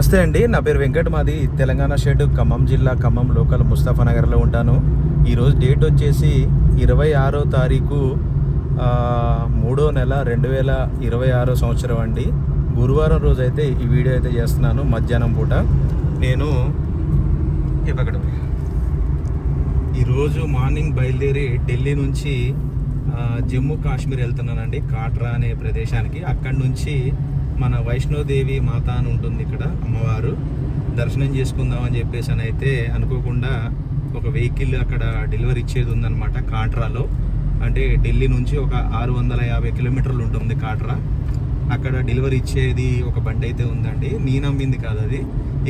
నమస్తే అండి, నా పేరు వెంకట్. మాది తెలంగాణ స్టేట్ ఖమ్మం జిల్లా, ఖమ్మం లోకల్ ముస్తాఫానగర్లో ఉంటాను. ఈరోజు డేట్ వచ్చేసి 26వ తారీఖు 3వ నెల 2026 సంవత్సరం అండి. గురువారం రోజు అయితే ఈ వీడియో అయితే చేస్తున్నాను. మధ్యాహ్నం పూట నేను ఈరోజు మార్నింగ్ బయలుదేరి ఢిల్లీ నుంచి జమ్మూ కాశ్మీర్ వెళ్తున్నానండి, కాట్రా అనే ప్రదేశానికి. అక్కడి నుంచి మన వైష్ణోదేవి మాత అని ఉంటుంది, ఇక్కడ అమ్మవారు దర్శనం చేసుకుందామని చెప్పేసి అని అయితే అనుకోకుండా ఒక వెహికల్ అక్కడ డెలివరీ ఇచ్చేది ఉందన్నమాట కాట్రాలో. అంటే ఢిల్లీ నుంచి ఒక 650 కిలోమీటర్లు ఉంటుంది కాట్రా. అక్కడ డెలివరీ ఇచ్చేది ఒక బండి అయితే ఉందండి. నేను నమ్మింది కాదు అది.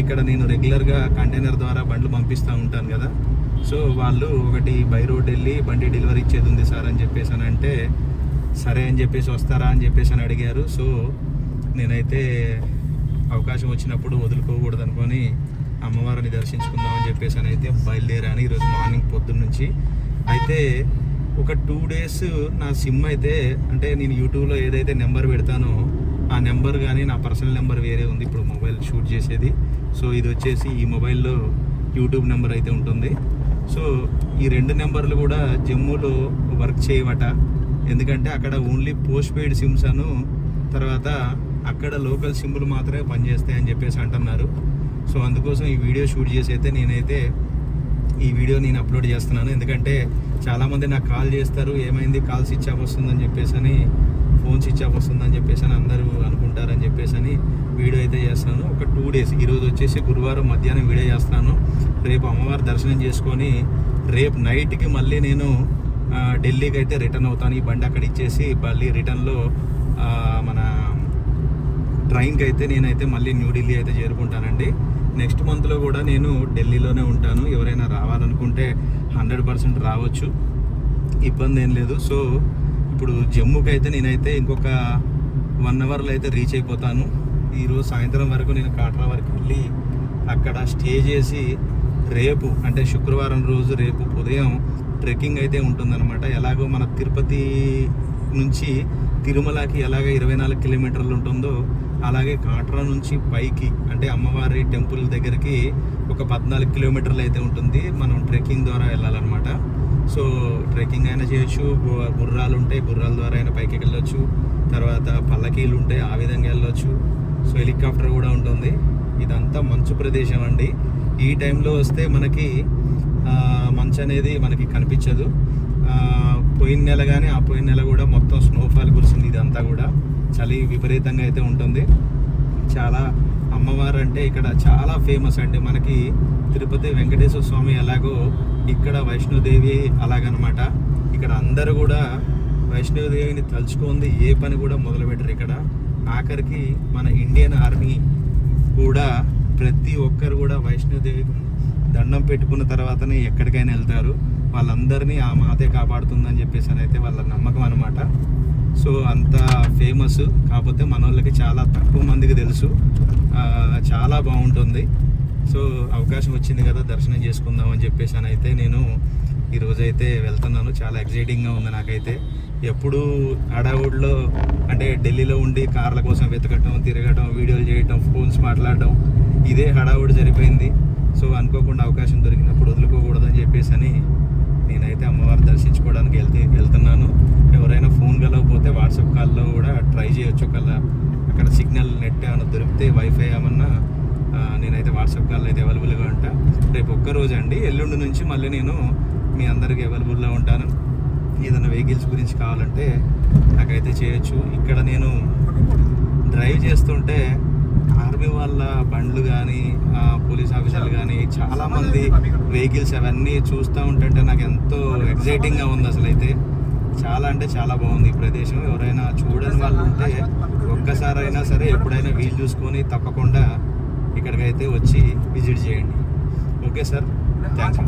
ఇక్కడ నేను రెగ్యులర్గా కంటైనర్ ద్వారా బండ్లు పంపిస్తూ ఉంటాను కదా. సో వాళ్ళు ఒకటి బై రోడ్ వెళ్ళి బండి డెలివరీ ఇచ్చేది ఉంది సార్ అని చెప్పేసి అని అంటే, సరే అని చెప్పేసి వస్తారా అని చెప్పేసి అని అడిగారు. సో నేనైతే అవకాశం వచ్చినప్పుడు వదులుకోకూడదు అనుకొని అమ్మవారిని దర్శించుకుందామని చెప్పేసి అని అయితే బయలుదేరాను ఈరోజు మార్నింగ్ పొద్దున్న నుంచి. అయితే ఒక 2 డేస్ నా సిమ్ అయితే, అంటే నేను యూట్యూబ్లో ఏదైతే నెంబర్ పెడతానో ఆ నెంబర్ కానీ నా పర్సనల్ నెంబర్ వేరే ఉంది ఇప్పుడు మొబైల్ షూట్ చేసేది. సో ఇది వచ్చేసి ఈ మొబైల్లో యూట్యూబ్ నెంబర్ అయితే ఉంటుంది. సో ఈ 2 నెంబర్లు కూడా జమ్మూలో వర్క్ చేయవట. ఎందుకంటే అక్కడ ఓన్లీ పోస్ట్ పెయిడ్ సిమ్స్ అను, తర్వాత అక్కడ లోకల్ సిమ్లు మాత్రమే పనిచేస్తాయని చెప్పేసి అంటున్నారు. సో అందుకోసం ఈ వీడియో షూట్ చేసి అయితే నేనైతే ఈ వీడియో నేను అప్లోడ్ చేస్తున్నాను. ఎందుకంటే చాలామంది నాకు కాల్ చేస్తారు, ఏమైంది కాల్ స్విచ్ ఆఫ్ వస్తుందని చెప్పేసి అని, ఫోన్ స్విచ్ ఆఫ్ వస్తుందని చెప్పేసి అని అందరూ అనుకుంటారని చెప్పేసి అని వీడియో అయితే చేస్తున్నాను. ఒక 2 డేస్, ఈరోజు వచ్చేసి గురువారం మధ్యాహ్నం వీడియో చేస్తున్నాను. రేపు అమ్మవారి దర్శనం చేసుకొని రేపు నైట్కి మళ్ళీ నేను ఢిల్లీకి అయితే రిటర్న్ అవుతాను. ఈ బండి అక్కడ ఇచ్చేసి మళ్ళీ రిటర్న్లో మన ట్రైన్కి అయితే నేనైతే మళ్ళీ న్యూఢిల్లీ అయితే చేరుకుంటానండి. నెక్స్ట్ మంత్లో కూడా నేను ఢిల్లీలోనే ఉంటాను. ఎవరైనా రావాలనుకుంటే 100% రావచ్చు, ఇబ్బంది ఏం లేదు. సో ఇప్పుడు జమ్మూకి అయితే నేనైతే ఇంకొక 1 అవర్లో అయితే రీచ్ అయిపోతాను. ఈరోజు సాయంత్రం వరకు నేను కాట్రా వరకు వెళ్ళి అక్కడ స్టే చేసి రేపు అంటే శుక్రవారం రోజు రేపు ఉదయం ట్రెక్కింగ్ అయితే ఉంటుందన్నమాట. ఎలాగో మన తిరుపతి నుంచి తిరుమలకి ఎలాగ 24 కిలోమీటర్లు ఉంటుందో అలాగే కాట్రా నుంచి పైకి అంటే అమ్మవారి టెంపుల్ దగ్గరికి ఒక 14 కిలోమీటర్లు అయితే ఉంటుంది. మనం ట్రెక్కింగ్ ద్వారా వెళ్ళాలన్నమాట. సో ట్రెక్కింగ్ అయినా చేయొచ్చు, గుర్రాలు ఉంటాయి, గుర్రాల ద్వారా అయినా పైకి వెళ్ళొచ్చు, తర్వాత పల్లకీలు ఉంటాయి, ఆ విధంగా వెళ్ళొచ్చు. సో హెలికాప్టర్ కూడా ఉంటుంది. ఇదంతా మంచు ప్రదేశం అండి. ఈ టైంలో వస్తే మనకి మంచు అనేది మనకి కనిపించదు. పోయిన నెల కానీ ఆ పోయిన నెల కూడా మొత్తం స్నోఫాల్ కురిసింది. ఇదంతా కూడా చలి విపరీతంగా అయితే ఉంటుంది. చాలా అమ్మవారు అంటే ఇక్కడ చాలా ఫేమస్ అండి. మనకి తిరుపతి వెంకటేశ్వర స్వామి ఎలాగో ఇక్కడ వైష్ణోదేవి అలాగనమాట. ఇక్కడ అందరూ కూడా వైష్ణోదేవిని తలుచుకుంది ఏ పని కూడా మొదలుపెట్టరు ఇక్కడ. ఆఖరికి మన ఇండియన్ ఆర్మీ కూడా ప్రతి ఒక్కరు కూడా వైష్ణోదేవికి దండం పెట్టుకున్న తర్వాతనే ఎక్కడికైనా వెళ్తారు. వాళ్ళందరినీ ఆ మాతే కాపాడుతుందని చెప్పేసి అని అయితే వాళ్ళ నమ్మకం అనమాట. సో అంత ఫేమస్. కాకపోతే మన వాళ్ళకి చాలా తక్కువ మందికి తెలుసు. చాలా బాగుంటుంది. సో అవకాశం వచ్చింది కదా దర్శనం చేసుకుందాం అని చెప్పేసి అని అయితే నేను ఈరోజైతే వెళ్తున్నాను. చాలా ఎగ్జైటింగ్గా ఉంది నాకైతే. ఎప్పుడు హడావుడిలో అంటే ఢిల్లీలో ఉండి కార్ల కోసం వెతకటం, తిరగటం, వీడియోలు చేయటం, ఫోన్స్ మాట్లాడటం, ఇదే హడావుడి జరిపోయింది. సో అనుకోకుండా అవకాశం దొరికినప్పుడు వదులుకోకూడదని చెప్పేసి అని నేనైతే అమ్మవారు దర్శించుకోవడానికి వెళ్తున్నాను. ఎవరైనా ఫోన్ కలవకపోతే వాట్సాప్ కాల్లో కూడా ట్రై చేయొచ్చు. ఒకవేళ అక్కడ సిగ్నల్ నెట్ ఏమైనా దొరికితే, వైఫై ఏమన్నా, నేనైతే వాట్సాప్ కాల్లో అయితే అవైలబుల్గా ఉంటా. రేపు ఒక్కరోజు అండి, ఎల్లుండి నుంచి మళ్ళీ నేను మీ అందరికీ అవైలబుల్లో ఉంటాను. ఏదైనా వెహికల్స్ గురించి కావాలంటే నాకైతే చేయొచ్చు. ఇక్కడ నేను డ్రైవ్ చేస్తుంటే ఆర్మీ వాళ్ళ బండ్లు కానీ, పోలీస్ ఆఫీసర్లు కానీ, చాలామంది వెహికల్స్ అవన్నీ చూస్తూ ఉంటుంటే నాకు ఎంతో ఎగ్జైటింగ్గా ఉంది. అసలు అయితే చాలా అంటే చాలా బాగుంది ఈ ప్రదేశం. ఎవరైనా చూడని వాళ్ళు ఉంటే ఒక్కసారి అయినా సరే ఎప్పుడైనా వీలు చూసుకొని తప్పకుండా ఇక్కడికైతే వచ్చి విజిట్ చేయండి. Okay sir, thanks.